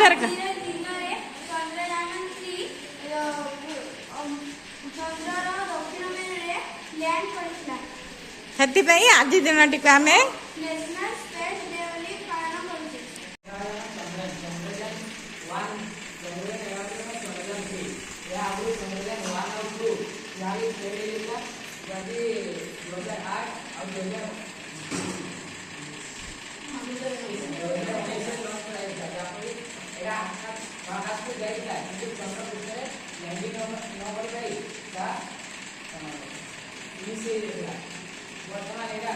ଆଧାର card ସେଥିପାଇଁ ଆଜି ଦିନଟିକୁ ଆମେ बर्तमान एटा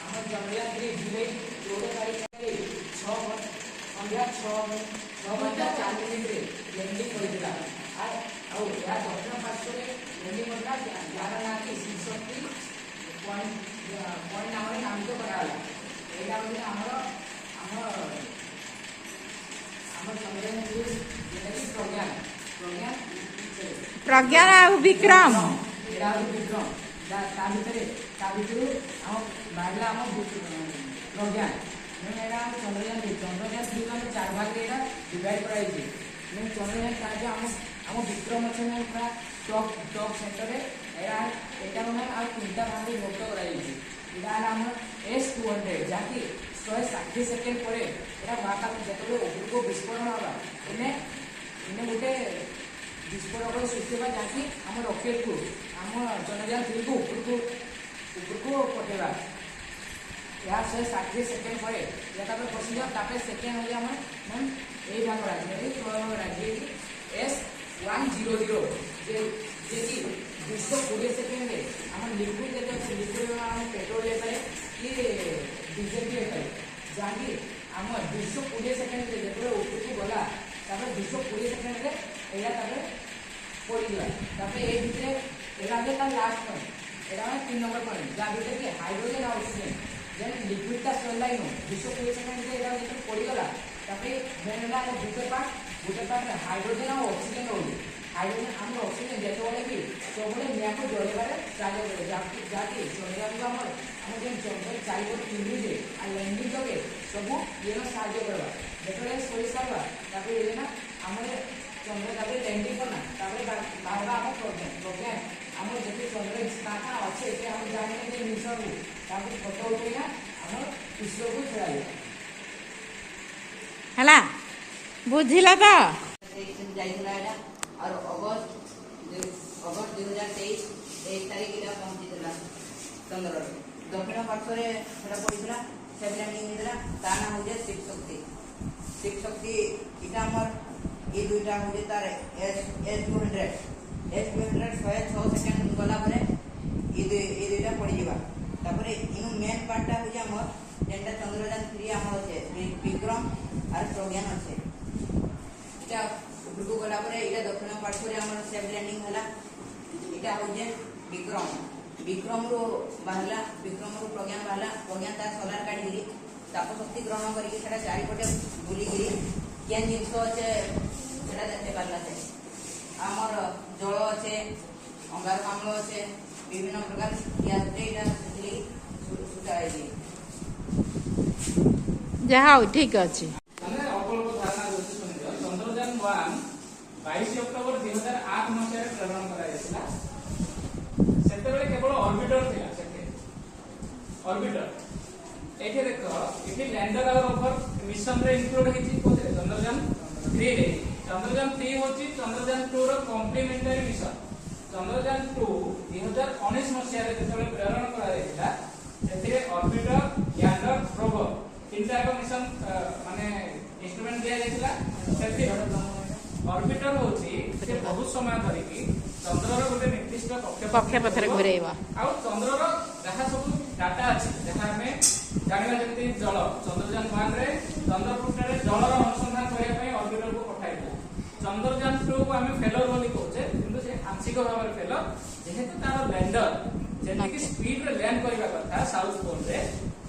हमर चंद्रयान 3 जुलाई 14 तारिख रे 6 संध्या 6:04 रे लैंडिंग होइला आ या दक्षिण पार्श्व रे लैंडिंग होइला यार नाकी 66 पॉइंट नाम रे नामित कराला एटा होइला हमर चंद्रयान 3 जेनेटिक प्रज्ञान आ विक्रम एटा विक्रम ता भितरे हम बाहला हम प्रज्ञान मैं एरा चंद्रयान 3 में 4 भाग रे एरा डिवाइड कराई छी मैं चंद्रयान का जे हम विक्रम छै मैं पूरा टॉप सेंटर रे एरा एटा में आ तीनटा भाग रे विभक्त कराई छी एटा हम S200 जाकी 160 सेकंड परे एरा वाका जेतले ऊपर को विस्फोरण होला इने गोटे विस्फोरण सृष्टि बा जाकी हम रॉकेट को हम चंद्रयान 3 को ऊपर को पठेबा या 160 सेकंड परे या तापर पसिया तापर सेकंड हो हम मन ए भाग राजी प्रयोग राजी S100 जे कि 220 सेकंड रे हम लिक्विड लेते लिक्विड में हम पेट्रोल लेते कि डीजल लेते जाकी हम 220 सेकंड रे जेतले ऊपर को गला तापर 220 सेकंड रे एया तापर पड़ी गला तापर ए भितरे एरा के ता लास्ट में एरा में 3 नंबर पॉइंट जा भितर के हाइड्रोजन और ऑक्सीजन जेन लिक्विड ता सनलाइन 220 सेकंड रे एरा जेतले पड़ी गला तापर मेनला दुटे पार्ट हाइड्रोजन और ऑक्सीजन होली हाइड्रोजन हम ऑक्सीजन जेते बोले कि सबले निया को जोड़े बारे चाले जाती चंद्रयान को हम जेन चंद्र चारि को पिंडी जे आ लैंडिंग जगे सब येनो सहायता करबा जेतले सोई सारबा तापर ये ना हमरे चंद्र तापर लैंडिंग करना तापर बारबा हम प्रज्ञान हम जेते चंद्र स्थान अच्छे से हम जाने के मिशन को तापर फोटो उठेना हम विश्व को छड़ाई हला बुझिला तो जाइला एटा और अगस्त 2023 1 तारिख इला पहुंचीला चंद्र दक्षिण पार्श्व रे सेटा पड़ीला सेब लैंडिंग होइला ता ना हो जे शिव शक्ति इटा हमर ए दुइटा हो जे तार S200 106 सेकंड गला परे ए दुइटा पड़ी जीवा तापरे इनु मेन पार्टटा हो जे हमर जेंटा चंद्रयान 3 हमर আছে विक्रम और प्रज्ञान আছে इटा ऊपर को गला परे इटा दक्षिण पार्श्व रे हमर सेब लैंडिंग हला इटा हो जे विक्रम रो बाहला विक्रम रो प्रज्ञान बाहला प्रज्ञान ता सोलार काट गिरी ताप शक्ति ग्रहण करी सेटा चारि पटे बुली गिरी केन जिंस আছে सेटा देखते पारला से हमर जल আছে अंगारकाम्ल আছে विभिन्न प्रकार ग्यास एटा सेली सुटाई दी जहा ठीक अछि हमने अल्प धारणा दोस्त सुनियो चंद्रयान 1 22 अक्टोबर 2008 मसिया रे प्रेरण करा जायतिला सेतेबेले केवल ऑर्बिटर थिला सेते ऑर्बिटर एठे देखो एठे लैंडर और रोवर मिशन रे इंक्लूड हेछि कोते चंद्रयान 3 रे चंद्रयान 3 होछि चंद्रयान 2 रो कॉम्प्लीमेंटरी मिशन चंद्रयान 2 2019 मसिया रे जेतेबेले प्रेरण करा जायतिला सेते ऑर्बिटर लैंडर रोवर तीनटा को मिशन माने इंस्ट्रूमेंट दिया जायतिला सेते ऑर्बिटर होछि से बहुत समय धरि की चंद्र रो गोटे निर्दिष्ट कक्षपथ रे घुरेइबा आ चंद्र रो जहा सब डाटा अछि जहा हमें जानिबा जति जल चंद्रयान 1 रे चंद्र पृष्ठ रे जल रो अनुसंधान करिया पई ऑर्बिटर को पठाइला चंद्रयान 2 को हमें फेलर बोली कहछे किंतु से आंशिक भाव फेलर जेहेतु तार लैंडर जेति की स्पीड रे लैंड करिबा कथा साउथ पोल रे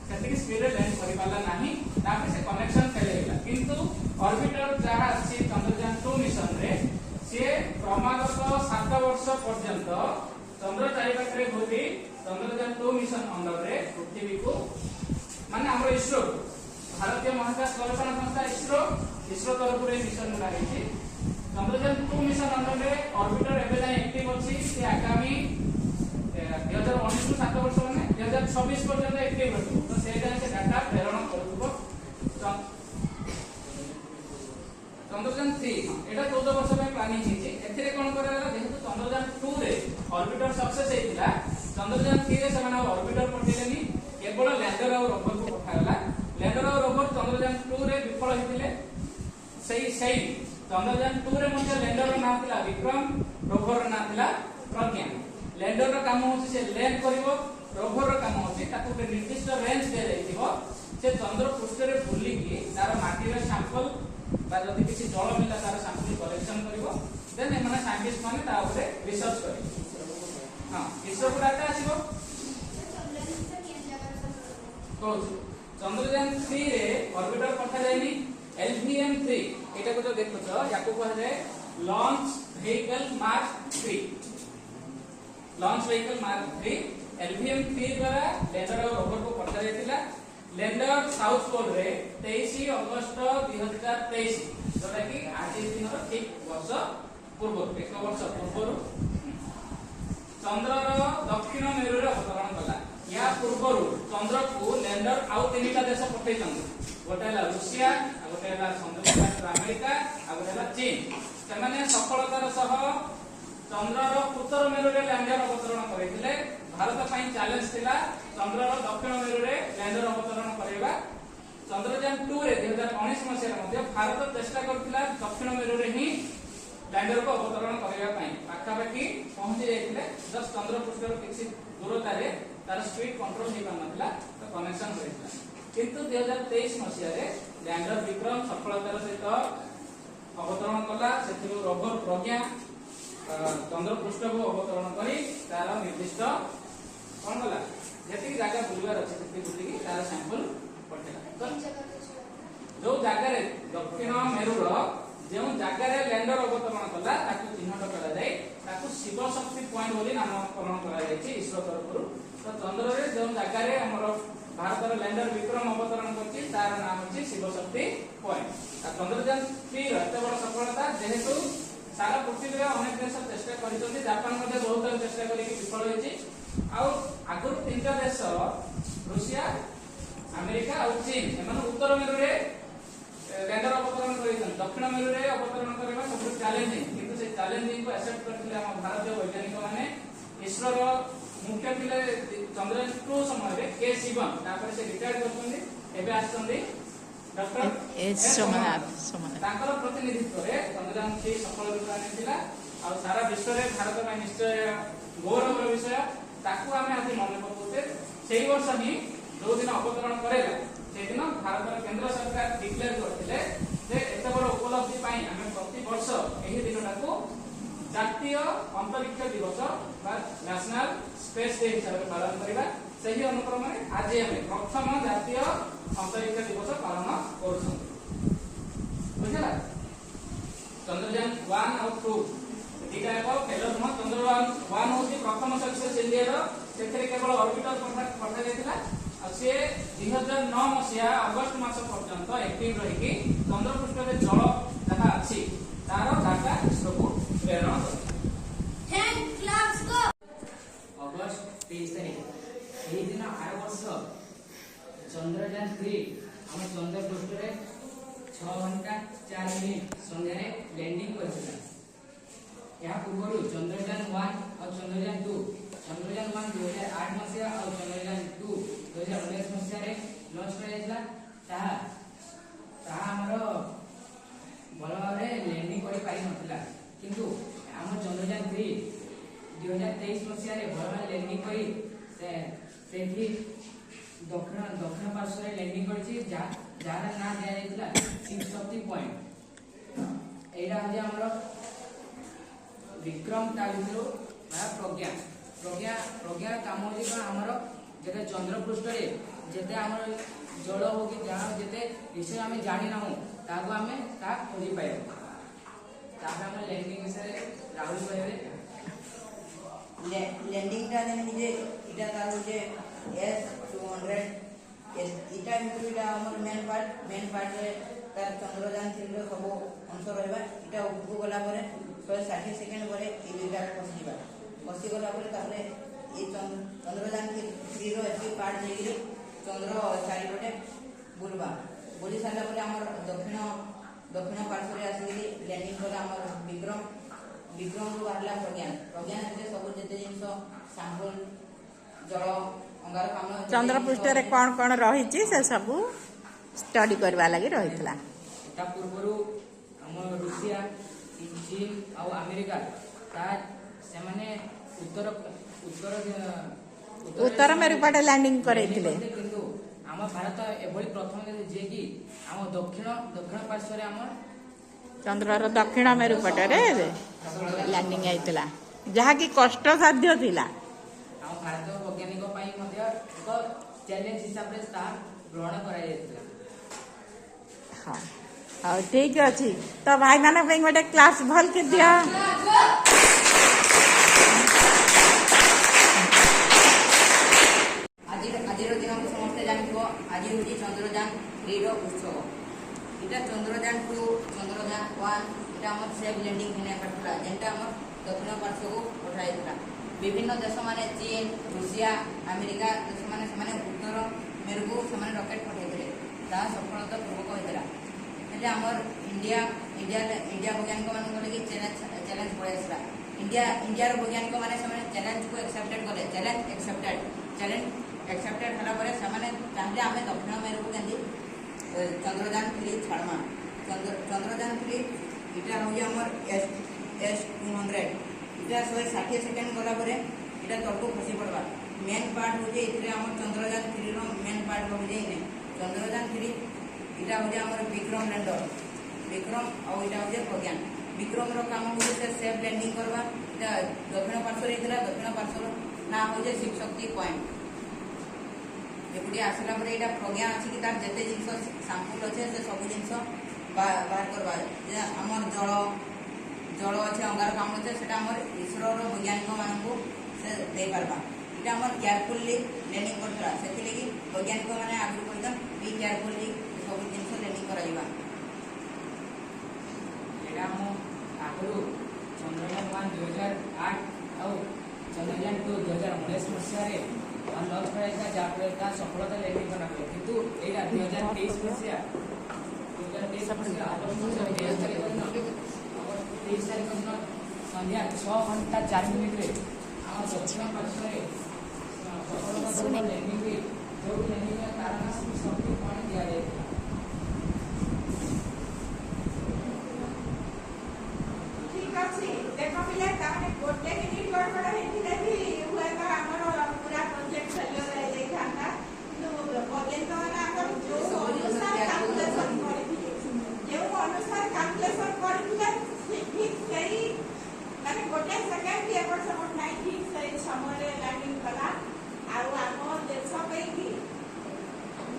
सेति की स्पीड रे लैंड करि पाला नाही ताके से कनेक्शन फेल हेला किंतु ऑर्बिटर जहा अछि चंद्रयान 2 मिशन रे से क्रमागत 7 वर्ष पर्यंत चंद्र चारिपाखरे घूरी चंद्रयान 2 मिशन अंडर रे पृथ्वी को माने हमर इसरो भारतीय महाकाश गवेषणा संस्था इसरो इसरो तरफ रे मिशन गुडा हेछि चंद्रयान 2 मिशन अंडर रे ऑर्बिटर एबे जाय एक्टिव अछि से आगामी 2019 7 वर्ष माने 2026 पर्यंत एक्टिव रहतो तो से जाय से डाटा प्रेरण करथुबो चंद्रयान 3 एटा 14 वर्ष में प्लानिंग हेछि एथिरे कोन करला जेहेतु चंद्रयान 2 रे ऑर्बिटर सक्सेस हेतिला चंद्रयान 3 रे समान ऑर्बिटर पठेलेनी केवल लैंडर और रोवर को पठाला लैंडर और रोवर चंद्रयान 2 रे विफल हेतिले सही चंद्रयान 2 रे मध्ये लैंडर रो नाम थिला विक्रम रोवर रो नाम थिला प्रज्ञा लैंडर रो काम होछि से लैंड करिवो रोवर रो काम होछि ताकू के निर्दिष्ट रेंज दे जाइथिबो से चंद्र पृष्ठ रे बुली की तार माटी रे सैंपल बा जदि किसी जल मिला तार सैंपल कलेक्शन करिवो देन एमाने साइंटिस्ट माने ता ऊपर रिसर्च करिवो हां इसरो को डाटा आसीबो तो चंद्रयान 3 रे ऑर्बिटर पठा जायनी LVM-3 एटा को जो देखो छ याको कहै जाय launch vehicle mark 3 launch vehicle mark 3 LVM-3 द्वारा लैंडर और रोवर को पठा जायतिला लैंडर साउथ पोल रे 23 अगस्त 2023 जोटा कि आज दिन रो ठीक वर्ष पूर्व एक वर्ष पूर्व चंद्र रो दक्षिण मेरु रे अवतरण कला या पूर्व चंद्र को लैंडर आउ तीनटा देश पठैछन गोटे है रूसिया गोटे है संयुक्त राष्ट्र अमेरिका आ गोटे है चीन से माने सफलतार सह चंद्र रो उत्तर मेरु रे लैंडर अवतरण करैथिले भारत पई चैलेंज थिला चंद्र रो दक्षिण मेरु रे लैंडर अवतरण करैबा चंद्रयान 2 रे 2019 मसिया मध्ये भारत चेष्टा करथिला दक्षिण मेरु रे ही लैंडर को अवतरण करैबा पई पाखापाखी पहुंची जाइथिले जस्ट चंद्र पृष्ठ रो किछि दूरता रे तार स्पीड कंट्रोल हे पानथिला तो कनेक्शन करैथिला किंतु 2023 मसिया रे लैंडर विक्रम सफलतार सहित अवतरण कला सेथिरो रोवर प्रज्ञा चंद्र पृष्ठ को अवतरण करी तार निर्दिष्ट कोन कला जेति जागा बुलवार अछि सेति बुली तार सैंपल पठेला जो जागा रे दक्षिण मेरु रो जो जागा रे लैंडर अवतरण कला ताकू चिन्हट करा जाय ताकू शिव शक्ति पॉइंट बोली नामकरण करा जायछि इसरो तरफरु तो चंद्र रे जो जागा रे हमर भारत रो लैंडर विक्रम अवतरण करछि तार नाम अछि शिव शक्ति पॉइंट आ चंद्रयान 3 रो एते बड़ सफलता जेहेतु सारा पृथ्वी रे अनेक देश चेष्टा करिसथि जापान मध्ये बहुत चेष्टा करी विफल होइछि आ आगु तीनटा देश रूसिया अमेरिका और चीन एमन उत्तर मेरु रे लैंडर अवतरण करिसन दक्षिण मेरु रे अवतरण करबा सब चैलेंजिंग किंतु से चैलेंजिंग को एक्सेप्ट करथिले हम भारतीय वैज्ञानिक माने इसरो रो मुख्य थिले चंद्रयान 2 समय रे के शिवन तापर से रिटायर करछन्ती एबे आछन्ती डॉक्टर एस सोमनाथ तांकर प्रतिनिधित्व रे चंद्रयान 3 सफल रूप आनिथिला आ सारा विश्व रे भारत में निश्चय गौरव विषय ताकू हमें आज मन पकोते सेही वर्ष ही जो दिन अवतरण करेला से दिन भारत केंद्र सरकार डिक्लेयर करथिले जे एते बड़ उपलब्धि पाई हमें प्रति वर्ष एही दिनटाको जातीय अंतरिक्ष दिवस बा नेशनल स्पेस डे हिसाब से पालन करबा सही अनुक्रम में आज हमें प्रथम जातीय अंतरिक्ष दिवस पालन करछन बुझला चंद्रयान 1 और 2 एटा एक फेलर न चंद्रयान 1 होती प्रथम सक्सेस इंडिया रो सेथरे केवल ऑर्बिटर पठा जायतिला आ से 2009 मसिया अगस्त मास पर्यंत एक्टिव रही कि चंद्र पृष्ठ रे जल जहा अछि तार डाटा इसरो को प्रेरण कर 10 क्लास को अगस्त 23 तारिख एही दिन आर वर्ष चंद्रयान 3 हम चंद्र पृष्ठ रे 6 घंटा 4 मिनिट संध्या रे लैंडिंग करथिला यह पूर्व चंद्रयान 1 और चंद्रयान 2 चंद्रयान 1 2008 मसिया और चंद्रयान 2 2019 मसिया रे लॉन्च कराइतला ताहा हमर भल भाबरे लैंडिंग करि पाइ नथिला किंतु हम चंद्रयान 3 2023 मसिया रे भल भाबरे लैंडिंग करि सेठी दक्षिण पार्श्व रे लैंडिंग करछि जार ना दिया जाइतला शिव शक्ति पॉइंट एटा हजे हमर विक्रम तालिरो प्रज्ञा प्रज्ञा प्रज्ञा काम होई बा हमर जेते चंद्र पृष्ठ रे जेते हमर जल हो कि जहां जेते विषय हमें जानि ना हो ताको हमें ता खोजी पाइबो तापर हम लैंडिंग विषय राहुल कहबे लैंडिंग टा ने जे इटा तार जे S200 इटा इंक्लूड हमर मेन पार्ट रे ତାର ଚନ୍ଦ୍ରଯାନ 3 ର ସବୁ ଅଂଶ ରହିବା। ଏଟା ଉପରକୁ ଗଲା ପରେ 160 ସେକେଣ୍ଡ ପରେ এই দুইটা খসিবা খসিগলা ପରେ ତାପରେ এই চন্দ্রযান 3 ର ଏଠି ପାର୍ଟ ଯାଇକିରି ଚନ୍ଦ୍ର ଚାରିପଟେ ବୁଲବା। ବୁଲି ସାରିଲା ପରେ ଆମର ଦକ୍ଷିଣ ପାର୍ଶ୍ୱରେ ଆସିକିରି ଲ୍ୟାଣ୍ଡିଂ କଲା ଆମର ବିକ୍ରମରୁ ବାହାରିଲା ପ୍ରଜ୍ଞାନ ଭିତରେ ସବୁ ଯେତେ ଜିନିଷ ସାମ୍ପଲ ଜଳ ଅଙ୍ଗାରକାମ୍ଳ ଚନ୍ଦ୍ର ପୃଷ୍ଠରେ କଣ କଣ ରହିଛି ସେ ସବୁ ଷ୍ଟଡି କରିବା ଲାଗି ରହିଥିଲା। ତା ପୂର୍ବରୁ ଆମ ରୁଷିଆ ଚୀନ ଆଉ ଆମେରିକା ସେମାନେ ଉତ୍ତର ମେରୁପଟେ ଲ୍ୟାଣ୍ଡିଂ କରେଇଥିଲେ। କିନ୍ତୁ ଆମ ଭାରତ ଏଭଳି ପ୍ରଥମ ଦେଶ ଯିଏକି ଆମ ଦକ୍ଷିଣ ପାର୍ଶ୍ୱରେ ଆମ ଚନ୍ଦ୍ରର ଦକ୍ଷିଣ ମେରୁପଟରେ ଲ୍ୟାଣ୍ଡିଂ ହେଇଥିଲା, ଯାହାକି କଷ୍ଟସାଧ୍ୟ ଥିଲା। ଆମ ଭାରତୀୟ ବୈଜ୍ଞାନିକ ପାଇଁ ମଧ୍ୟ ଏକ ଚ୍ୟାଲେଞ୍ଜ ହିସାବରେ ତାହା ଗ୍ରହଣ କରାଯାଇଥିଲା। ହଁ ହଉ ଠିକ ଅଛି, ତ ଭାଇମାନଙ୍କ ପାଇଁ ଗୋଟେ କ୍ଲାସ୍ ଭଲକି ଦିଅ। ଆଜିର ଦିନକୁ ସମସ୍ତେ ଜାଣିଥିବ, ଆଜି ହେଉଛି ଚନ୍ଦ୍ରଯାନ 3 ର ଉତ୍ସବ। এটা চন্দ্রযান 2 চন্দ্রযান 1 এটা আমার সেফ ল্যান্ডিং হেনে পাঠলা, যেটা আমার দক্ষিণ পার্শ্বକୁ পঠাইଥିଲା। বিভিন্ন দেশ মানে চীন, ରୁଷିଆ, ଆମେରିକା ଦେଶ ମାନେ ସେମାନେ ଉତ୍ତର ମେରୁକୁ ସେମାନେ ରକେଟ ପଠାଇଥିଲେ, ତାହା ସଫଳତା ପୂର୍ବକ ହୋଇଥିଲା। ହେଲେ ଆମର ଇଣ୍ଡିଆ ବୈଜ୍ଞାନିକ ମାନଙ୍କ ଲାଗି ଚ୍ୟାଲେଞ୍ଜ ପଳେଇ ଆସିଲା। ଇଣ୍ଡିଆର ବୈଜ୍ଞାନିକ ମାନେ ସେମାନେ ଚ୍ୟାଲେଞ୍ଜକୁ ଆକ୍ସେପ୍ଟେଡ କଲେ। ଚ୍ୟାଲେଞ୍ଜ ଆକ୍ସେପ୍ଟେଡ ହେଲା ପରେ ସେମାନେ ଚାହିଁଲେ ଆମେ ଦକ୍ଷିଣ ମେରୁକୁ କେମିତି চন্দ্রযান 3 ছাড়মা। চন্দ্রযান 3 এটা হচ্ছে আমার S200 এটা 160 সেকেন্ড গলা পরে এটা তলকু খসি পড়বা। মেন পার্ট হচ্ছে এতে আমার চন্দ্রযান 3 র মেন পার্ট হচ্ছে এনে চন্দ্রযান 3 এটা হচ্ছে আমার বিক্রম ল্যান্ডর। বিক্রম আর এটা হচ্ছে প্রজ্ঞান। বিক্রমর কাম হচ্ছে সে সেফ ল্যান্ডিং করবা। এটা দক্ষিণ পার্শ্বরে হয়েছিল, দক্ষিণ পার্শ্বর না হচ্ছে শিবশক্তি পয়েন্ট। এগুলি আসলা পরে এটা প্রজ্ঞা আছে কি তার যেতে জিনিস সাম্পুল আছে সে সব জিনিস বাহার করবা। যে আমার জল আছে অঙ্গারকাম্ল আছে সেটা আমার ইসরোর বৈজ্ঞানিক মানুষ সে দেই পারবা। এটা আমার কেয়ারফুলি ল্যান্ডিং করতলা, সেথিলাগি বৈজ্ঞানিক মানে আগুন কইতন বি কেয়ারফুলি সব জিনিস ল্যান্ডিং করাইবা। এটা ଆମ ଆଗରୁ ଚନ୍ଦ୍ରଯାନ 1 2008 ଆଉ ଚନ୍ଦ୍ରଯାନ 2 2019 ମସିହାରେ ଲଞ୍ଚ କରାଯାଇଥିଲା, ଯାହାଫଳରେ ତାହା ସଫଳତା ଲ୍ୟାଣ୍ଡିଂ କରାଗଲା। କିନ୍ତୁ ଏଇଟା 2023 ମସିହା 23 ତାରିଖ ଦିନ ସନ୍ଧ୍ୟା 6 ଘଣ୍ଟା 4 ମିନିଟରେ ଆମ ଦକ୍ଷିଣ ପାର୍ଶ୍ୱରେ ସଫଳତା ଲ୍ୟାଣ୍ଡିଂରେ ଯେଉଁ ଲ୍ୟାଣ୍ଡିଂରେ ତାର ଶକ୍ତି ପାଣି ଦିଆଯାଇଥିଲା। ଠିକ ଅଛି, ଦେଖ ପିଲା ତାମାନେ ଗୋଟେ ମିନିଟ ଗଡ଼ବଡ଼ ହେଇଥିଲେ ବି ହୁଏତ ଆମର ପୁରା ପ୍ରୋଜେକ୍ଟ ଫେଲିୟର ହେଇଯାଇଥାନ୍ତା। କିନ୍ତୁ ବୈଜ୍ଞାନିକ ମାନେ ଆମର ଯେଉଁ ଅନୁସାରେ କାଲକୁଲେସନ କରିଥିଲେ ଠିକ ସେଇ ମାନେ ଗୋଟେ ସେକେଣ୍ଡ ବି ଏପଟ ସେପଟ ନାହିଁ, ଠିକ ସେଇ ସମୟରେ ଲ୍ୟାଣ୍ଡିଂ କଲା। ଆଉ ଆମ ଦେଶ ପାଇଁ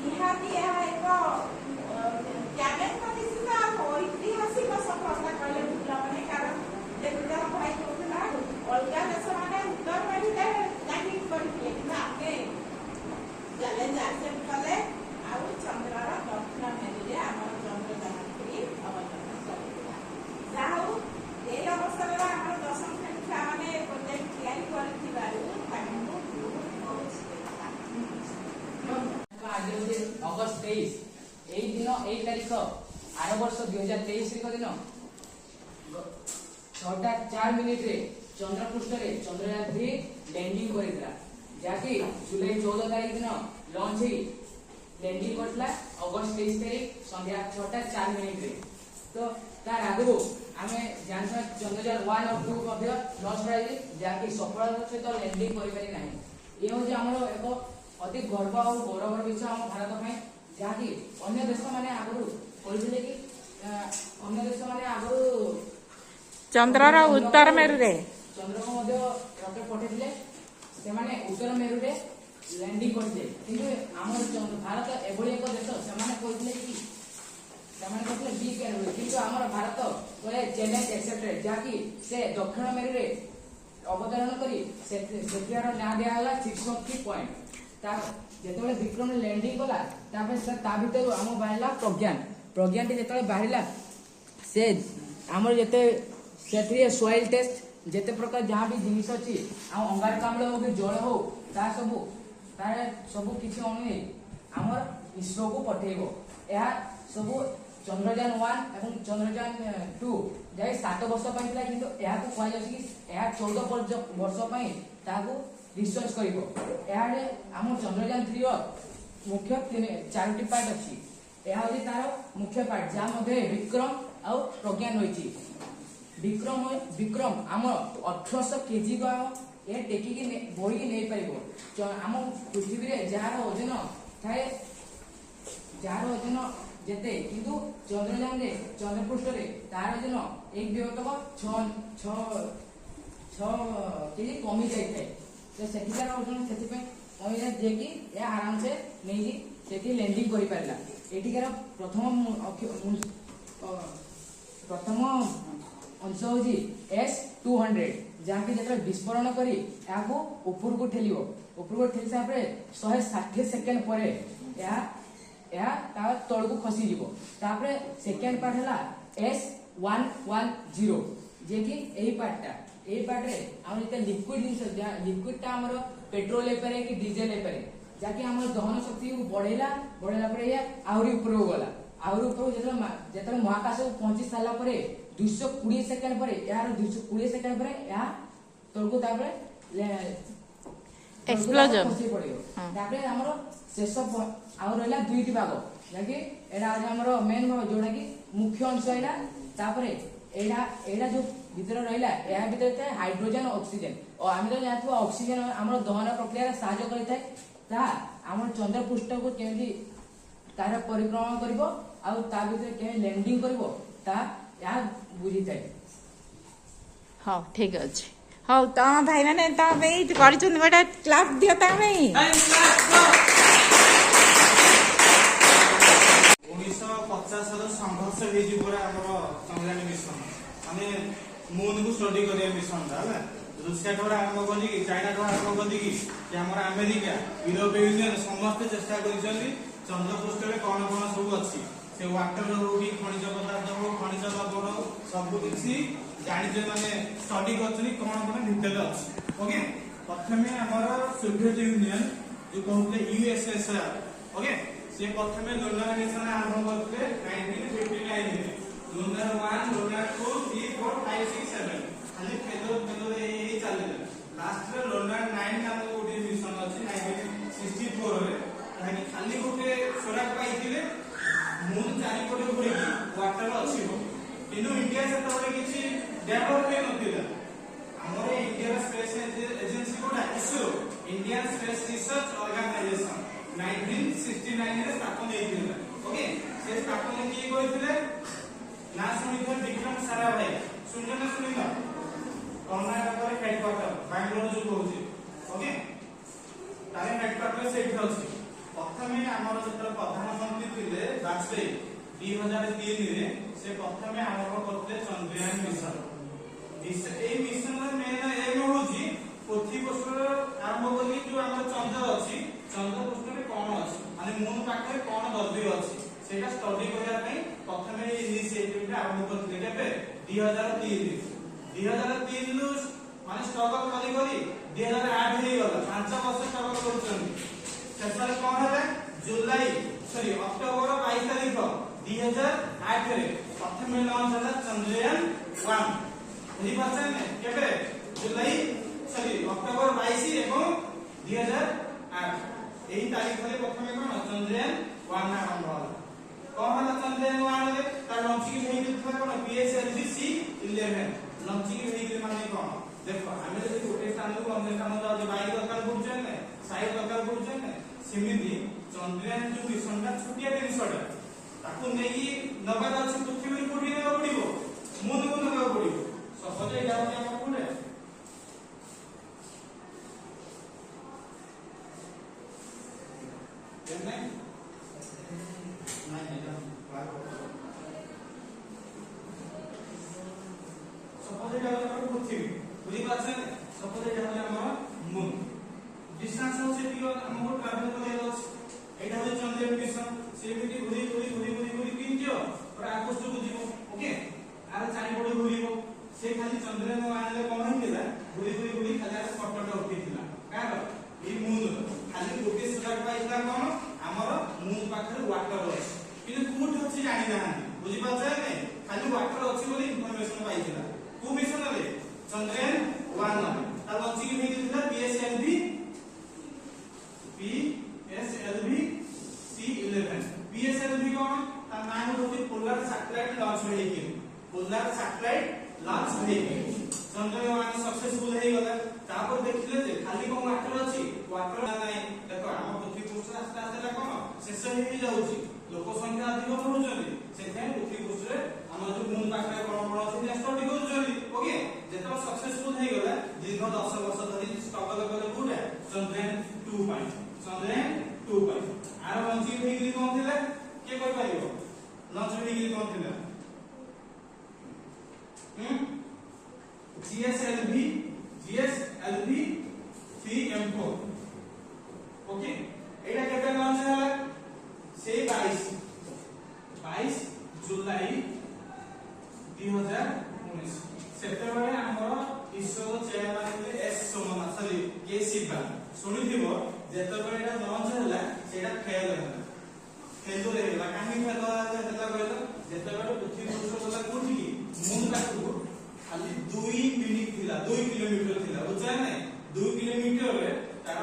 ନିହାତି ଏହା ଏକ ଚ୍ୟାଲେଞ୍ଜ ନିଶ୍ଚିତ ଐତିହାସିକ ସଫଳତା କହିଲେ ଭୁଲ ହବନି। କାରଣ ଯେମିତି ଭାଇ କହୁଥିଲା ଅଲଗା ଦେଶ ମାନେ ଉତ୍ତର ମେରୁରେ ଲ୍ୟାଣ୍ଡିଂ କରିଥିଲେ, କିନ୍ତୁ ଆମେ ଚ୍ୟାଲେଞ୍ଜ ଆକ୍ସେପ୍ଟ କଲେ ଆଉ ଚନ୍ଦ୍ରର ଦକ୍ଷିଣ ମେରୁରେ ଆମର ଚନ୍ଦ୍ରଯାନ 3 ଅବତରଣ କରିଥିଲା। ଯାହା ହଉ এই ଅବସରରେ ଆମର ଦଶମ ଶ୍ରେଣୀ ଛୁଆମାନେ ପ୍ରୋଜେକ୍ଟ ତିଆରି କରିଥିବାରୁ ତାଙ୍କୁ ଆଜି ହେଉଛି ଅଗଷ୍ଟ 23। ଏଇ ଦିନ ଏଇ ତାରିଖ ଆର ବର୍ଷ 2023 ଦିନ 6ଟା 4 ମିନିଟରେ ଚନ୍ଦ୍ରପୃଷ୍ଠରେ ଚନ୍ଦ୍ରଯାନ 3 ଲ୍ୟାଣ୍ଡିଂ କରିଥିଲା, ଯାହାକି ଜୁଲାଇ 14 ତାରିଖ ଦିନ ଲଞ୍ଚ ହେଇ ଲ୍ୟାଣ୍ଡିଂ କରିଥିଲା ଅଗଷ୍ଟ 23 ତାରିଖ ସନ୍ଧ୍ୟା 6ଟା 4 ମିନିଟରେ। ତ ତାର ଆଗରୁ ଆମେ ଜାଣିଥିବା ଚନ୍ଦ୍ରଯାନ 1 ଆଉ 2 ମଧ୍ୟ ଲଞ୍ଚ କରାଯାଇଛି, ଯାହାକି ସଫଳତାର ସହିତ ଲ୍ୟାଣ୍ଡିଂ କରିପାରି ନାହିଁ। ଏ ହେଉଛି ଆମର ଏକ ଅତି ଗର୍ବ ଆଉ ଗୌରବର ବିଷୟ ଆମ ଭାରତ ପାଇଁ, ଯାହାକି ଅନ୍ୟ ଦେଶମାନେ ଆଗରୁ କହିଥିଲେ କି ଅନ୍ୟ ଦେଶମାନେ ଆଗରୁ ଚନ୍ଦ୍ରର ଉତ୍ତର ମେରୁରେ ଚନ୍ଦ୍ରକୁ ମଧ୍ୟ ରକେଟ ପଠାଇଥିଲେ, ସେମାନେ ଉତ୍ତର ମେରୁରେ ଲ୍ୟାଣ୍ଡିଂ କରିଥିଲେ। କିନ୍ତୁ ଆମର ଭାରତ ଏଭଳି ଏକ ଦେଶ, ସେମାନେ କହିଥିଲେ କି ବି କେୟାରଫୁଲ, କିନ୍ତୁ ଆମର ଭାରତ ଗୋଟେ ଚ୍ୟାଲେଞ୍ଜ ଆକ୍ସେପ୍ଟେଡ, ଯାହାକି ସେ ଦକ୍ଷିଣ ମେରୁରେ ଅବତରଣ କରି ସେଠିକାର ନାଁ ଦିଆଗଲା ଶିବଶକ୍ତି ପଏଣ୍ଟ। ଯେତେବେଳେ ବିକ୍ରମ ଲ୍ୟାଣ୍ଡିଂ କଲା ତାପରେ ତା ଭିତରୁ ଆମ ବାହାରିଲା प्रज्ञान जो बाहर से आमर जिते से सॉइल टेस्ट जिते प्रकार जहाँ भी जिनिस अच्छी अंगारकाम्ल हो कि जल हो ता सबू तार सबू किसी अणु आमर इसरो को पठेब यह सबू चंद्रयान 1 एवं चंद्रयान 2 जाए 7 वर्ष पाइला किंतु यह को कहा जाय कि यह 14 वर्ष पाई ताको रिसर्च करिवो यारे हम चंद्रयान 3 मुख्य 4टी पार्ट अछि यह होली तार मुख्य पार्ट जा मध्ये विक्रम और प्रज्ञान होईची विक्रम आम 1800 केजी को ये टेकी की बोई नहीं पाइबो आम पृथ्वी रे जार वजन थाए जार वजन जेते किंतु चंद्रयान रे चंद्रपृष्ठ रे तार वजन एक विभक्तक 6 केजी कमी जाय थे तो सेठिकार वजन सेति पे कमी जाय जे कि ये आराम से नहीं सेठी लैंडिंग करि पारला एटिकार प्रथम अंश होजी S200 जहाँ कि जब विस्फोरण करी याको ऊपर को ठेली सापरे 160 सेकेंड परे या तल को खसी जीवो तापरे सेकेंड पार्ट हला S110 जे कि एही पार्ट रे हम जते लिक्विड जिंस लिक्विड ता हमर पेट्रोल ले पारे कि डीजल ले पारे जाकि हमर दहन शक्ति को बढ़ेला परे या आउरी ऊपर हो गला आउरी ऊपर जेतले महाकाश को पहुंची साला परे 220 सेकेंड परे यार 220 सेकेंड परे या तल को तापरे एक्सप्लोजन खसी पड़ियो तापरे हमर शेष आउ रहला दुईटी भाग जाकि एडा आज हमर मेन भाग जोडा कि मुख्य अंश एडा तापरे एडा जो भीतर रहला या भीतर थे हाइड्रोजन ऑक्सीजन और आमे तो जानथु ऑक्सीजन हमर दहन प्रक्रिया सहायता करथाय ता हमर चंद्र पृष्ठ को केमि तार परिक्रमा करबो आ ता भीतर केमि लैंडिंग करबो ता या बुझिथाय हाँ ठीक अच्छे हाँ तो भाई मैंने कर गोटे क्लास दियो भाई 1950 संघर्ष चंद्रयान मिशन माने मून को स्टडी करिया मिशन है रूसिया ठोर आरंभ करी कि चाइना ठोर आरंभ करी कि हमर अमेरिका यूरोपीय यूनियन समस्त चेष्टा करिसली चंद्र पृष्ठ में कौन कौन सब अच्छी से वाटर हो कि खनिज पदार्थ हो खनिज लवण हो सब किसी जानिजे माने स्टडी करछनी कौन कौन भीतर अछि ओके प्रथमे हमर सोवियत यूनियन जो कहते यूएसएसआर ओके से प्रथमे लुनार मिशन आरंभ करते 1959 में लुनार 1 लुनार 2 3 4 5 6 7 खाली फेलो ए चले लास्ट रे लुनार 9 नाम गोटे मिशन अछि 1964 रे खाली गोटे सोराक पाइथिले मून चारि पटे घुरी वाटर अछि हो किनु इंडिया से तबले किछि डेवलपमेंट नथिला हमरे इंडिया स्पेस एजेंसी कोडा ISRO Indian space research organisation 1969 रे स्थापन हेइथिला ओके से स्थापन की होइथिले ना सुनिथो विक्रम साराभाई सुनले ना सुनिथो कर्नाटक रे हेडक्वार्टर बेंगलोर जो होछि ओके तारे हेडक्वार्टर से इठ अछि प्रथमे हमर जत्र प्रधानमंत्री थिले वाजपेयी 2003 रे से प्रथमे आरंभ करते चंद्रयान मिशन ए मिशन रे मेन एम होछि पृथ्वी पृष्ठ आरंभ करी जो हमर चंद्र अछि चंद्र पृष्ठ रे कोन अछि माने मून पाखरे कोन दर्दी अछि सेटा स्टडी करिया पई प्रथमे इनिशिएटिव रे आरंभ करते केबे 2003 नु माने स्ट्रगल करी 2008 हे गला 5 वर्ष स्ट्रगल करछन सेसर कोन हेबे जुलाई अक्टोबर 22 तारिख 2008 रे प्रथमे लॉन्च होला चंद्रयान 1 बुझी पाछन केबे जुलाई अक्टोबर 22 एवं 2008 एही तारिख रे प्रथमे कोन चंद्रयान 1 ना आरंभ होला कोन होला चंद्रयान 1 रे ता लॉन्चिंग व्हीकल था कोन PSLV-C 11 लॉन्चिंग व्हीकल माने कोन देखो हमें जदि गोटे स्थान को अन्य स्थान जाउ बाइक दरकार पड़छन ने साइड दरकार पड़छन ने सिमिति चंद्रयान जो मिशन का छुटिया जिनिसटा ताकू नेकी नबा अछि पृथ्वी कोठी नेबा पड़िबो मून को नबा पड़िबो सपोज एटा होय हम कोने एने नाही एटा सपोज एटा होय पृथ्वी बुझी पाछन सपोज एटा होय हम मून डिस्टेंस हो से हमको ट्रैवल करे अछि एटा होय चंद्रयान मिशन से भी घुरी घुरी କେମିତି ଯିବ ପୁରା ଆଗଷ୍ଟକୁ ଯିବ ଓକେ ଆର ଚାରିପଟେ ଘୁରିବ ସେ ଖାଲି ଚନ୍ଦ୍ରଯାନ ଆଣିଲେ କଣ ହେଇଥିଲା ଘୁରି ଖାଲି ଆର ଫଟୋଟା ଉଠେଇଥିଲା କାହାର ଏଇ ମୁନ ଖାଲି ଗୋଟେ ସୁଧାର ପାଇଥିଲା କଣ ଆମର ମୁନ ପାଖରେ ୱାଟର ଅଛି କିନ୍ତୁ କୋଉଠି ଅଛି ଜାଣି ନାହାନ୍ତି ବୁଝି ପାରୁଛ ନା ଖାଲି ୱାଟର ଅଛି ବୋଲି ଇନଫର୍ମେସନ ପାଇଥିଲା କୋ ମିଶନରେ ଚନ୍ଦ୍ରୟାନ 1 ରେ ତା ଲଞ୍ଚିଂ ହେଇଥିଲା PSLV C11 PSLV କଣ ତା ନାମ ହଉଛି polar satellite launch vehicle polar satellite launch vehicle Chandrayaan successful ହେଇଗଲା ତାପରେ ଦେଖିଲେ ଯେ ଖାଲି କୋ ୱାଟର ଅଛି ୱାଟର ନାହିଁ ଦେଖ ଆମ ପୃଥ୍ବୀ ପୃଷ୍ଠ ଆସ୍ତେ ଆସ୍ତେ କଣ ଶେଷ ହେଇ ଯାଉଛି ଲୋକ ସଂଖ୍ୟା ଅଧିକ ବଢୁଛନ୍ତି ସେଥିପାଇଁ ପୃଥ୍ବୀ ପୃଷ୍ଠରେ ଆମର ଯୋଉ ମୁନ ପାଖରେ କଣ ଅଛି ଷ୍ଟଡି କରୁଛନ୍ତି ଓକେ ଯେତେବେଳେ सक्सेसफुल ହେଇଗଲା ଦୀର୍ଘ 10 ବର୍ଷ ଧରି ଷ୍ଟଗଲ କଲେ କୋଉଟା ଚନ୍ଦ୍ରୟାନ 2 ପାଇଁ ଚନ୍ଦ୍ରୟାନ 2 ପାଇଁ ଆର ଲଞ୍ଚିଂ ଭେହିକଲ କଣ ଥିଲା କିଏ କହି ପାରିବ ଲଞ୍ଚ ଭେହିକଲ କଣ ଥିଲା GSLV CM4 ओके एटा केते लॉन्च होला से 22 जुलाई 2019 सेतेबेले हमर इसरो चेयरमैन थे एस सोमनाथली के शिवा सुनिथिबो जेतेबेले एटा लॉन्च होला सेटा फेल होला फेल रहला काहे फेल होला कहलो जेतेबेले पृथ्वी पृष्ठ होला कोठी मून पाखु खाली 2 मिनिट थिला 2 किलोमीटर थिला बुझा नै 2 किलोमीटर रे तार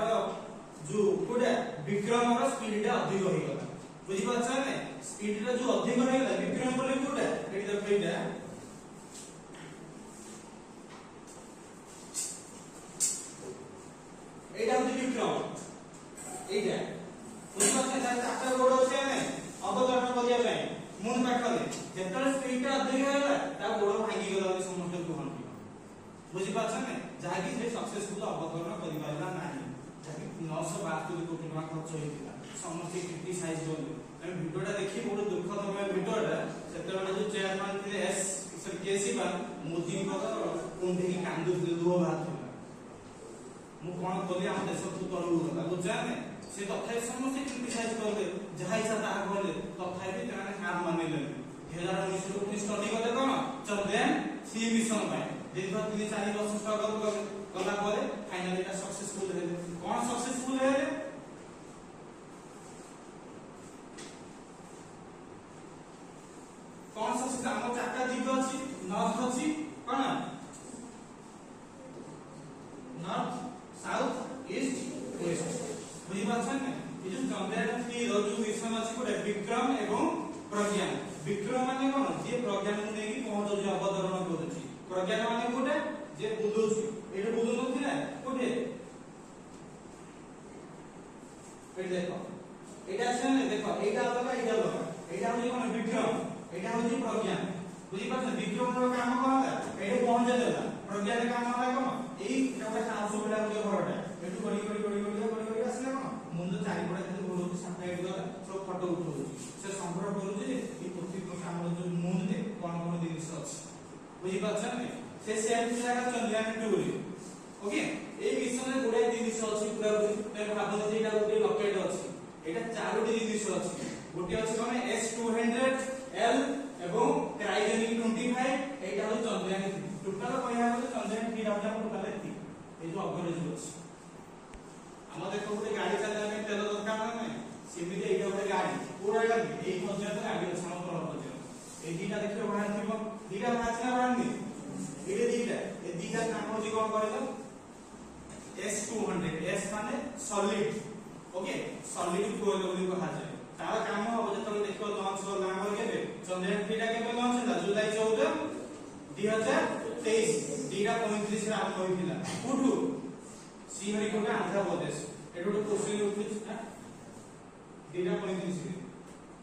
जो कोडा विक्रम रो स्पीड अधिक होई गला बुझी पाछ नै स्पीड रो जो अधिक होई गला विक्रम बोले कोडा एटी देखो एटा एटा होती विक्रम एटा बुझी पाछ तार चारटा गोड़ ଅଛି नै अवतरण करिया पई मून पाखले जेतल स्पीड अधिक होला ता गोड़ भांगी गला समस्त कुहंती बुझी पाछ नै जाकी से सक्सेसफुल अवतरण करि पाइला नाही जाकी 972 कोटी टका खर्च होइतिला समस्त क्रिटिसाइज करले हम वीडियोटा देखि बहुत दुखदमय वीडियोटा सेतेबेले जो चेयरमैन थे एस सर के शिवा मोदी को कोंढे की कांदु लुह बात मु कोन कली हम देश को तळु गला बुझा नै से तथाय समस्त क्रिटिसाइज करले जहा इच्छा ता करले तथाय भी ताने हार मानिले 2019 को स्टडी करले कोन चंद्रयान 3 मिशन पाए दीर्घ 3-4 वर्ष स्ट्रगल कला परे फाइनली এটা सक्सेसफुल हेले कोन सक्सेसफुल हेले कोन सक्सेस हम चारटा दिग अछि नॉर्थ अछि कोन नॉर्थ साउथ ईस्ट वेस्ट बुझी पाछन ने ये जो चंद्रयान 3 रो जो मिशन अछि कोडे विक्रम एवं प्रज्ञान विक्रम माने कोन जे प्रज्ञान को नेकी पहुंच जो अवतरण करूची प्रज्ञान माने कोडे जे बुझुची एटा बुझु नथिला कोडे ए देखो एटा छै ने देखो एटा अलग एटा होई कोन विक्रम एटा होई प्रज्ञान बुझी पाछ विक्रम रो काम कोन होला एटा पहुंच देला प्रज्ञान काम होला कोन एई एटा हाउस बेला को घरटा एटु गडी आसले कोन मुंड चारि पडा जे बोलु साइड गला सब फोटो उठौ से संग्रह करू जे ई पृथ्वी पर हमर जो मून ने कोन कोन जिनिस अछि बुझी पाछ ने से सेम जागा चंद्रयान 2 रे ओके ए मिशन रे गुडे जिनिस अछि पूरा ते भाबन जे एटा गुडे रॉकेट अछि एटा चारोटी जिनिस अछि गुटे अछि कोन S200 L एवं क्रायोजेनिक 25 एटा हो चंद्रयान 3 टोटल कहया गले चंद्रयान 3 राउंड हम टोटल एति ए जो अवरेज अछि हम देखो गुटे गाड़ी चला में तेल दरकार नै सेमिते एटा गुटे गाड़ी पूरा गाड़ी ए पर्यंत गाड़ी अछि हम तोर पर्यंत ए दीटा देखियो बाहर थिबो दीटा माछना बाहर एटे दीटा ए दीटा नाम होजी कोन कहलो S200 S माने सॉलिड ओके सॉलिड फ्यूल बोली कहा जाय तार काम हो जतले देखो लॉन्च होला हमर केबे चंद्रयान 3 टा केबे लॉन्च होला जुलाई 14 2023 दीटा 35 रे आरंभ होइतिला कोठु श्रीहरिकोटा आंध्र प्रदेश एटो क्वेश्चन उठिछ दीटा 35 रे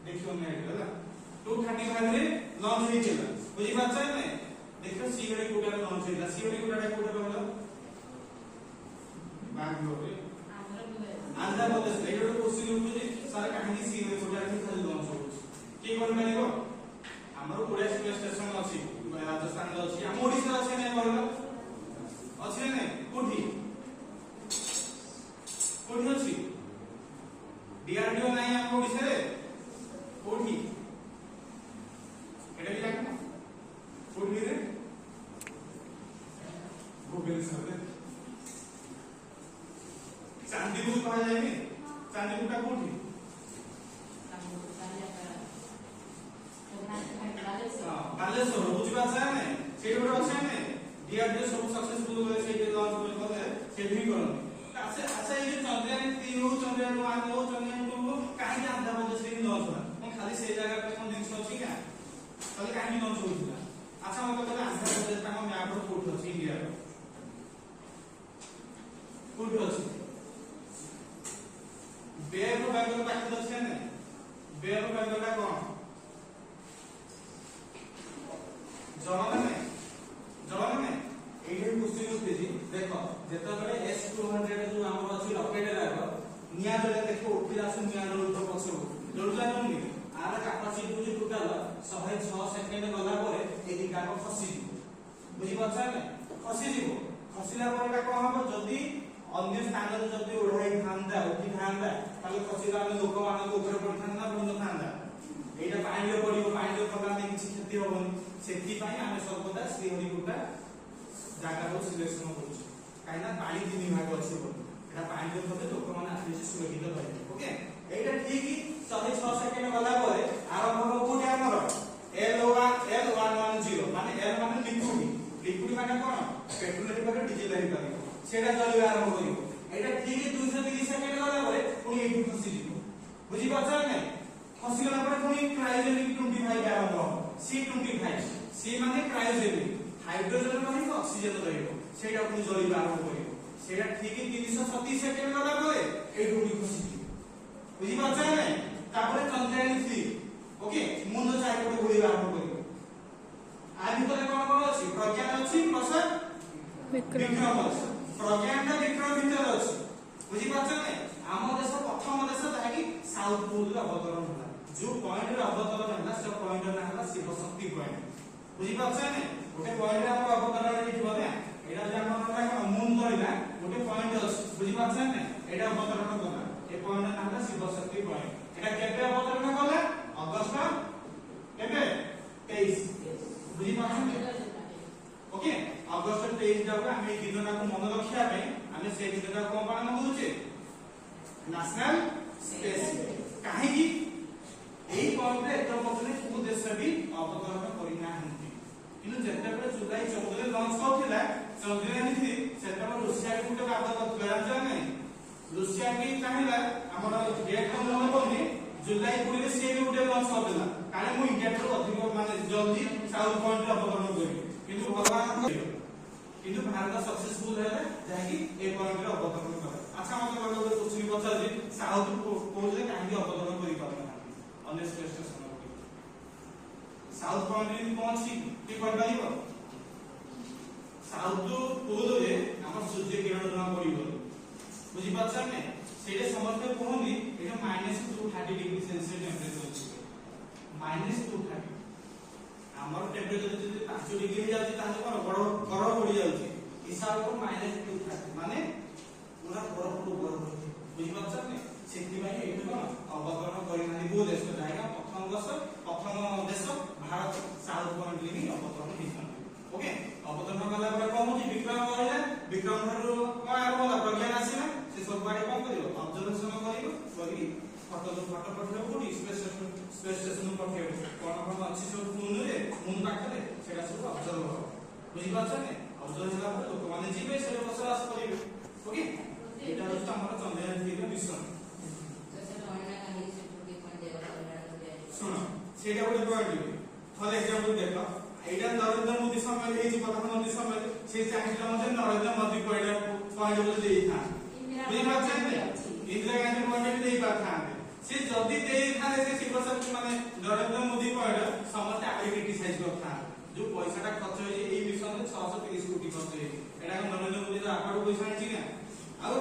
देखियो मैं होला 235 रे लॉन्च होइतिला बुझी पाछ नै देखो श्रीहरिकोटा रे लॉन्च होइला श्रीहरिकोटा रे कोठे होला बैंगलोर रे आंध्र प्रदेश एटो क्वेश्चन उठिछ सारा कहानी श्रीहरिकोटा रे खाली लॉन्च होछ के कोन मानिबो हमरो कोडा स्पेस स्टेशन अछि राजस्थान रे अछि हम ओडिसा अछि नै कहलो अछि नै कोठी कोठी अछि डीआरडीओ नै हम ओडिसा रे कोठी ବିଷୟରେ ଚାନ୍ଦିପୁର କୁହାଯାଏନି ଚାନ୍ଦିପୁରଟା କୋଉଠି ବାଲେଶ୍ୱର ବୁଝିପାରୁଛ ନା ନାଇଁ ସେଇଠି ଗୋଟେ ଅଛି ନା ଡିଆରଡିଓ ସବୁ ସକ୍ସେସଫୁଲ ଗଲେ ସେଇଠି ଲଞ୍ଚ କଲେ ସେଇଠି ହିଁ କରନ୍ତି ଆଚ୍ଛା ଏଇ ଯୋଉ ଚନ୍ଦ୍ରୟାନ 3 ହଉ ଚନ୍ଦ୍ରୟାନ 1 ହଉ ଚନ୍ଦ୍ରୟାନ 2 ହଉ କାହିଁକି ଆନ୍ଧ୍ରପ୍ରଦେଶରେ ହିଁ ଲଞ୍ଚ ହେଲା ମୁଁ ଖାଲି ସେଇ ଜାଗାରେ କଣ ଜିନିଷ ଅଛି କି ତାହେଲେ କାହିଁକି ଲଞ୍ଚ ହଉଥିଲା ଆଚ୍ଛା ମତେ କହିଲେ ଆନ୍ଧ୍ରପ୍ରଦେଶ ଆମ ମ୍ୟାପର କୋଉଠି ଅଛି ଇଣ୍ଡିଆର କୋଉଠି ଅଛି ବେ ଅଫ ବେଙ୍ଗଲ ପାଖରେ ଅଛି ନା ବେ ଅଫ ବେଙ୍ଗଲଟା କଣ ଜଣା ନାହିଁ ଏଇଠି କ୍ୱେଶ୍ଚନ ଉଠିଛି ଦେଖ ଯେତେବେଳେ S200 ଯୋଉ ଆମର ଅଛି ରକେଟ ରାଗ ନିଆଁ ଜଳେ ଦେଖ ଉଠି ଆସୁ ନିଆଁ ଜଳୁଥିବ ପଛକୁ ଜଳୁଥିଲା ଜଳୁନି ଆର କାପାସିଟି ହଉଛି ଟୋଟାଲ 106 ସେକେଣ୍ଡ ଗଲା ପରେ এই ଦିଗାକ ଖସିଯିବ ବୁଝିପାରୁଛ ନା ଖସିଯିବ ଖସିଲା ପରେ ଏଟା କଣ ହବ ଯଦି ଅନ୍ୟ ସ୍ଥାନରେ ଯଦି ଉଡାଇ ଥାନ୍ତା ଉଠି ଥାନ୍ତା ତାହେଲେ ଖସିଲା ଆମେ ଲୋକମାନଙ୍କ ଉପରେ ପଡିଥାନ୍ତା ନା ପଡିନଥାନ୍ତା এইটা পানিতে পড়িব পানিতে পড়াতে কিছু ক্ষতি হবনি ସେଥିପାଇଁ ଆମେ ସର୍ବଦା ଶ୍ରୀହରିକୋଟା ଜାଗାକୁ ସିଲେକ୍ସନ କରୁଛୁ କାହିଁକି ନା ପାଣି ତିନି ଭାଗ ଅଛି ବୋଲି এটা ପାଣିରେ ପଡେ ଲୋକମାନେ ଆଟଲିଷ୍ଟ ସୁରକ୍ଷିତ ରହିବେ ଓକେ এইটা ଠିକ 106 ସେକେଣ୍ଡ ଗଲା ପରେ ଆରମ୍ଭ ହେବ କୋଉଠି ଆମର L110 ମାନେ L ମାନେ ଲିକ୍ୱିଡ ମାନେ କଣ ପେଟ୍ରୋଲ ହେଇପାରେ ଡିଜେଲ ହେଇପାରେ সেটা চলিবা আরম্ভ করিব এইটা ঠিক 230 সেকেন্ড গলা পরে পুনি এইটু খসি দিব বুঝি পাচ্ছ না খসি গলা পরে পুনি ক্রায়োজেনিক 25 আরম্ভ হবে C25 সি মানে ক্রায়োজেনিক হাইড্রোজেন মানে অক্সিজেন রহিব সেটা পুনি জ্বলিবা আরম্ভ করিব সেটা ঠিক 336 সেকেন্ড গলা পরে এইটু পুনি খসি দিব বুঝি পাচ্ছ না তারপরে চন্দ্রায়ন 3 ওকে মুন্ড চারিপটে ঘুরিবা আরম্ভ করিব আর ভিতরে কোন কোন আছে প্রজ্ঞান আছে প্লস বিক্রম আছে প্রজ্ঞানটা বিক্রম ভিতরে আছে বুঝি পাচ্ছ না ଆମ ଦେଶ ପ୍ରଥମ ଦେଶ ଯାହାକି ସାଉଥ ପୋଲରେ ଅବତରଣ ହେଲା ଯୋଉ ପଏଣ୍ଟରେ ଅବତରଣ ହେଲା ସେ ପଏଣ୍ଟର ନାଁ ହେଲା ଶିବ ଶକ୍ତି ପଏଣ୍ଟ ବୁଝି ପାରୁଛ ନା ଗୋଟେ ପଏଣ୍ଟରେ ଆମର ଅବତରଣ ହେଇଥିବ ନା ଏଟା ଯେ ଆମର କଣ ମୁନ ଧରିଲା ଗୋଟେ ପଏଣ୍ଟ ଅଛି ବୁଝି ପାରୁଛ ନା ଏଟା ଅବତରଣ କଲା ଏ ପଏଣ୍ଟର ନାଁ ହେଲା ଶିବ ଶକ୍ତି ପଏଣ୍ଟ ଏଟା କେବେ ଅବତରଣ କଲା ଅଗଷ୍ଟ କେବେ 23 ବୁଝି ପାରୁଛ ନା ओके अगस्त 23 जाऊ ଆମେ এই ଦିନଟାକୁ ମନେ ରଖିବା ପାଇଁ ଆମେ সেই ଦିନଟାକୁ କଣ ପାଳନ କରୁଛେ ନ୍ୟାସନାଲ ସ୍ପେସ୍ କାହିଁକି এই ପଏଣ୍ଟରେ ଏତ ମଧ୍ୟରେ କୋଉ ଦେଶ ବି ଅବତରଣ କରିନାହାନ୍ତି କିନ୍ତୁ ଯେତେବେଳେ ଜୁଲାଇ 14 ରେ ଲଞ୍ଚ କରିଥିଲା ଚନ୍ଦ୍ରୟାନ 3 ସେତେବେଳେ ରୁଷିଆ ବି ଗୋଟେ ବାଦ କରିଥିଲା ଜାଣିଛ ନାହିଁ ରୁଷିଆ ବି ଚାହିଁଲା ଆମର ଡେଟ୍ ମନେ ପଡୁନି ଜୁଲାଇ 20 ରେ ସେ ବି ଗୋଟେ ଲଞ୍ଚ କରିଥିଲା କାରଣ ମୁଁ ଇଣ୍ଡିଆ ଠାରୁ ଅଧିକ ମାନେ ଜଲ୍ଦି ସାଉଥ ପଏଣ୍ଟରେ ଅବତରଣ କରିବି কিন্তু ଭାରତ ସକ୍ସେସଫୁଲ ହେଲେ ଯାହାକି ଏ ପଏଣ୍ଟରେ ଅବତରଣ କରେ ଆଚ୍ଛା ମତେ ଗୋଟେ କୋଶ୍ଚିନ୍ ପଚାରୁଛି ସାଉଥ ପୋଲରେ କାହିଁକି ଅବତରଣ କରିପାରୁନାହାନ୍ତି ଅନ୍ୟ ସ୍ପେସ୍ ଷ୍ଟେସନ ସାଉଥ ପଏଣ୍ଟରେ କଣ ଅଛି କି କହିପାରିବ ସାଉଥ ପୋଲରେ ଆମ ସୂର୍ଯ୍ୟ କିରଣ ଜମା ପଡିବ ବୁଝିପାରୁଛ ନା ସେଇଟା ସମସ୍ତେ କୁହନ୍ତି ଏଟା -230 ଡିଗ୍ରୀ ସେଲସିୟସ୍ ଟେମ୍ପରେଚର ଅଛି -230 ଆମର টেম্পারেচার যদি 5 ডিগ্রি হয়ে যাচ্ছে তাহলে কোন বরফ পড়ে যাচ্ছে হিসাব করো -230 মানে পুরা বরফ বুঝি পাচ্ছ না ସେଥିପାଇଁ ଏଇଠୁ କଣ ଅବତରଣ କରିନାହାନ୍ତି କୋଉ ଦେଶ ଜାয়গା ପ୍ରଥମ ଦେଶ ଭାରତ ସାଉଥ ପଏଣ୍ଟରେ ହିଁ ଅବତରଣ ହେଇଛନ୍ତି ଓକେ ଅବତରଣ କଲା ପରେ କଣ ହଉଛି ବିକ୍ରମ ରହିଲା ବିକ୍ରମ ଠାରୁ କଣ ଆରମ୍ଭ ହେଲା ପ୍ରଜ୍ଞାନ ଆସିଲା ସେ ସବୁଆଡେ କଣ କରିବ ଅବଜର୍ଭେସନ କରିବ କରି ଫଟୋ ପଠେଇବ କୋଉଠି ସ୍ପେସ୍ ଷ୍ଟେସନ ପଠେଇବ କଣ କଣ ଅଛି ସବୁ ମୁନ ପାଖରେ ସେଟା ସବୁ ଅବଜର୍ଭ ହବ ବୁଝିପାରୁଛ ନା ଅବଜର୍ଭ ହେଲା ପରେ ଲୋକମାନେ ଯିବେ ସେଟା ବସବାସ କରିବେ ଓକେ ଏଇଟା ହଉଛି ଆମର ଚନ୍ଦ୍ରୟାନ 3 ର ମିଶନ ଶୁଣ ସେଇଟା ଗୋଟେ ପଏଣ୍ଟ ଫର ଏକ୍ସାମ୍ପଲ ଦେଖ ଏଇଟା ନରେନ୍ଦ୍ର ମୋଦି ସମୟ ହେଇଛି ପ୍ରଧାନମନ୍ତ୍ରୀ ସମୟ ସେ ଚାହିଁଥିଲେ ମଧ୍ୟ ନରେନ୍ଦ୍ର ମୋଦି ପଏଣ୍ଟ ବୋଲି ଦେଇଥାନ୍ତି ବୁଝିପାରୁଛ ନା ଇନ୍ଦିରା ଗାନ୍ଧୀ ପଏଣ୍ଟ ବି ଦେଇ ପାରିଥାନ୍ତେ ସେ ଯଦି ଦେଇଥାନ୍ତେ ସେ ଶିବଶକ୍ତି ମାନେ ନରେନ୍ଦ୍ର ମୋଦି ପଏଣ୍ଟ ସମସ୍ତେ ଆଗରେ କ୍ରିଟିସାଇଜ କରିଥାନ୍ତେ ଯୋଉ ପଇସାଟା ଖର୍ଚ୍ଚ ହେଇଛି ଏଇ ମିଶନରେ 630 କୋଟି ଖର୍ଚ୍ଚ ହେଇଛି ଏଟା ନରେନ୍ଦ୍ର ମୋଦି ଆପାଠୁ ପଇସା ଆଣିଛି ନା ଆଉ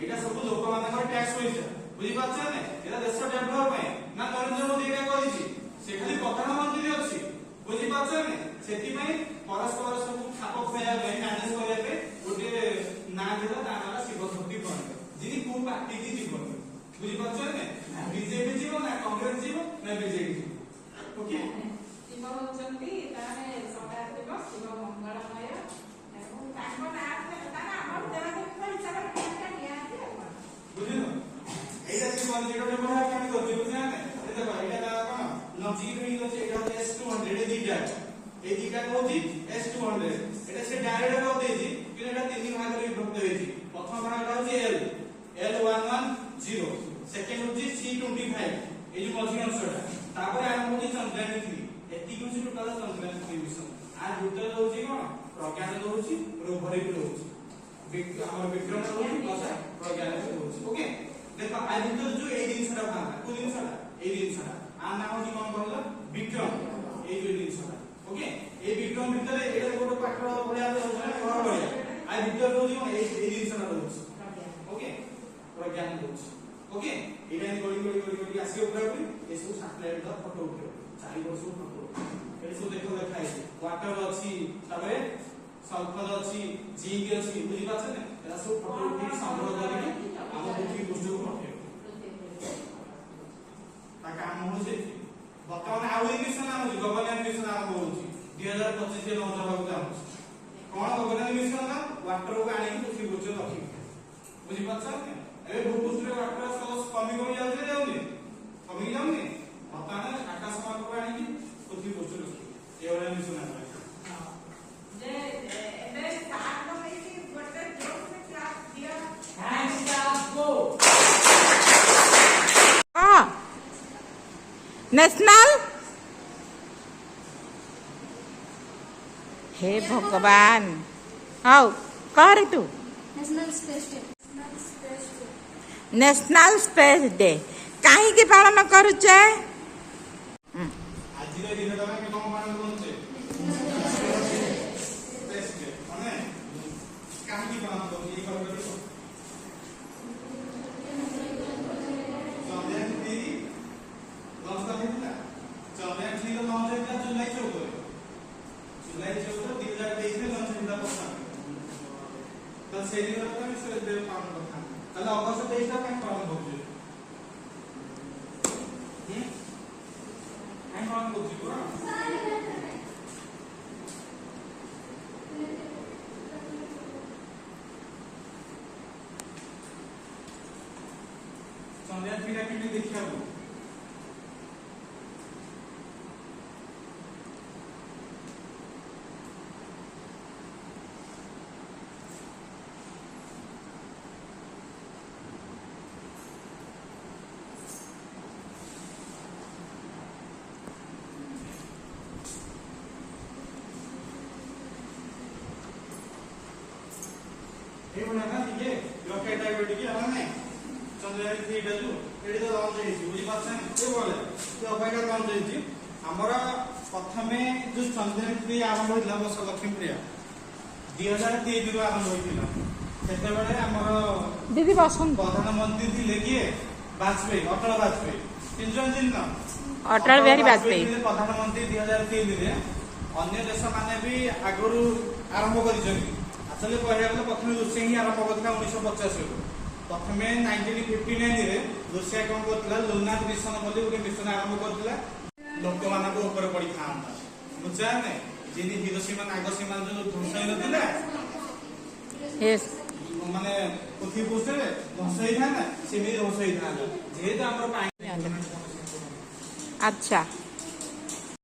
ଏଇଟା ସବୁ ଲୋକମାନଙ୍କର ଟ୍ୟାକ୍ସ ପଇସା ବୁଝିପାରୁଛ ନା ଏଟା ଦେଶ ଡେଭଲପ ପାଇଁ ନା ନରେନ୍ଦ୍ର ମୋଦି ଏଟା କରିଛି ସେ ଖାଲି ପ୍ରଧାନମନ୍ତ୍ରୀ ଅଛି ବୁଝିପାରୁଛ ନା ସେଥିପାଇଁ ପରସ୍ପର ସବୁ ଖାପ ଖୁଆଇବା ପାଇଁ ମ୍ୟାନେଜ କରିବା ପାଇଁ ଗୋଟେ ନାଁ ଦେଲା ତା ନାଁ ଶିବଶକ୍ତି ପଏଣ୍ଟ যিনি কোন পার্টি কি জীবন বুঝিপাচ্ছ না বিজেপি জীব না কংগ্রেস জীব না বিজেপি জীব ওকে ଶିବ ହଉଛନ୍ତି ତାହେଲେ ସଦା ଶିବ ଶିବ ମଙ୍ଗଳମୟ ଏବଂ ତାଙ୍କ ନାଁ কনজিগেট হই গছে এটা হচ্ছে S200 এ দুইটা এই দুইটা হচ্ছে S200 এটা সে ডাইরেক্ট করে দেইছি কিন্তু এটা তিন ভাগে বিভক্ত হইছি প্রথম ভাগটা হচ্ছে L110 সেকেন্ড হচ্ছে C25 এই যে মঝি অংশটা তারপরে আরম্ভ হচ্ছে চন্দ্রায়ন 3 এতিকি হচ্ছে টোটাল চন্দ্রায়ন 3 মিশন আর ভিতরে হচ্ছে কোন প্রজ্ঞান হচ্ছে রোভরে হচ্ছে আমার বিক্রম হচ্ছে প্লাস প্রজ্ঞান হচ্ছে ওকে দেখো আর ভিতরে যে এই জিনিসটা ভাঙা কোন জিনিসটা এই জিনিসটা আর নাম হচ্ছে কোন বললো বিক্রম এই যে জিনিসটা ওকে এই বিক্রম ভিতরে এটা ଗୋଟେ ପାଠ ଭଳିଆ ହଉଛି ନା ଘର ଭଳିଆ আর ভিতরে হচ্ছে এই জিনিসটা হচ্ছে ওকে প্রজ্ঞান হচ্ছে ওকে এটা আমি গড়ি আসি উপরে এই সব স্যাটেলাইট দা ফটো উঠে চারি বর্ষ ফটো এই সব দেখো লেখা আছে ওয়াটার আছে তারপরে সালফার আছে জিঙ্ক আছে বুঝি পাচ্ছেন না এরা সব ফটো উঠে সংগ্রহ করে আমার পৃথিবী পৃষ্ঠକୁ পঠায় তা কাম হচ্ছে বর্তমানে ଆଉ এই মিশন আছে গগনযান মিশন আরম্ভ হচ্ছে 2025 ରେ লঞ্চ হବାକୁ যাচ্ছে কোন গগনযান মিশন না ওয়াটারକୁ ଆଣିକି ପୃଥିବୀ ପୃଷ୍ଠରେ ରଖିବେ ବୁଝି ପାରୁଛନ୍ତି ଏବେ ଭୂପୃଷ୍ଠରେ ୱାଟର ସୋର୍ସ କମି ଯାଉଛି ଯାଉନି କମି ଯାଉନି ବର୍ତ୍ତମାନ ଆକାଶ ମାର୍ଗକୁ ଆଣିକି ପୃଥିବୀ ପୃଷ୍ଠରେ ରଖିବେ ଏଇଭଳିଆ ମିଶନ ଅଛି ଯେ ଏବେ ସ୍ଟାର୍ଟ ହେଇକି ଗୋଟେ ଜୋରରେ କ୍ଲାସ୍ ଦିଅ हैंड स्टाफ गो हां नेशनल हे भगवान हाउ कर तू national space day national space day काहे के पालन करूचे ଆଜିର ଦିନଟା ଆମେ କଣ ପାଳନ କରୁଛେ ସ୍ପେସ୍ ଡେ ମାନେ କାହିଁକି ପାଳନ କରୁଛେ ଏଇ କଥା କହିବ ଚନ୍ଦ୍ରଯାନ 3 ଲଞ୍ଚ ହେଇଥିଲା ଚନ୍ଦ୍ରଯାନ 3 ର ଲଞ୍ଚ ହେଇଥିଲା ଜୁଲାଇ 14 ରେ 2023 ରେ ଲଞ୍ଚ ହେଇଥିଲା ପ୍ରଥମ ତ ସେଇ ଦିନଟା ଆମେ ସ୍ପେସ୍ ଡେ ପାଳନ କରିଥାନ୍ତି ତାହେଲେ ଅଗଷ୍ଟ 23 ଟା କାହିଁ ପାଳନ କରୁଛେ କାହିଁ ପାଳନ କରୁଛେ ପୁରା ଚନ୍ଦ୍ରଯାନ 3 ଟା କେମିତି ଦେଖିବାକୁ এইভଳିଆ ନା ଟିକେ ରକେଟ ଟାଇପ ଟିକେ ହେଲା ନାଇଁ ଚନ୍ଦ୍ରଯାନ 3 ଟା ଯୋଉ ଏଠି ତ ଲଞ୍ଚ ହେଇଛି ବୁଝିପାରୁଛନ୍ତି ଏଇଭଳିଆ ସେ ଅବାଇକା ଲଞ୍ଚ ହେଇଛି ଆମର ପ୍ରଥମେ ଯୋଉ ଚନ୍ଦ୍ରଯାନ 3 ଆରମ୍ଭ ହେଇଥିଲା ବର୍ଷ ଲକ୍ଷ୍ମୀପ୍ରିୟା 2003 ରୁ ଆରମ୍ଭ ହେଇଥିଲା ସେତେବେଳେ ଆମର दीदी बसंत ପ୍ରଧାନମନ୍ତ୍ରୀ ଥିଲେ କିଏ ବାଜପେୟୀ ଅଟଳ ବାଜପେୟୀ ଚିହ୍ନିଛନ୍ତି ନା अटल बिहारी वाजपेयी ଥିଲେ ପ୍ରଧାନମନ୍ତ୍ରୀ 2003 ରେ ଅନ୍ୟ ଦେଶ ମାନେ ବି ଆଗରୁ ଆରମ୍ଭ କରିଛନ୍ତି আসলে କହିବାକୁ ଗଲେ ପ୍ରଥମେ ରୁଷିଆ ହିଁ ଆରମ୍ଭ କରିଥିଲା 1950 ରୁ ପ୍ରଥମେ 1959 ରେ ରୁଷିଆ କଣ କରିଥିଲା ଲୁନାର ମିଶନ ବୋଲି ଗୋଟେ ମିଶନ ଆରମ୍ଭ କରିଥିଲା ଲୋକମାନଙ୍କ ଉପରେ ପଡିଥାନ୍ତା ବୁଝାନେ ଯେନି ହିରୋସୀମା ନାଗସୀମା ଯୋଉ ଧ୍ୱଂସ ହେଇନଥିଲା यस ମାନେ ପୃଥିବୀ ପୃଷ୍ଠରେ ଧ୍ୱଂସ ହେଇଥାନ୍ତା ସେମିତି ଧ୍ୱଂସ ହେଇଥାନ୍ତା ଯେହେତୁ ଆମର अच्छा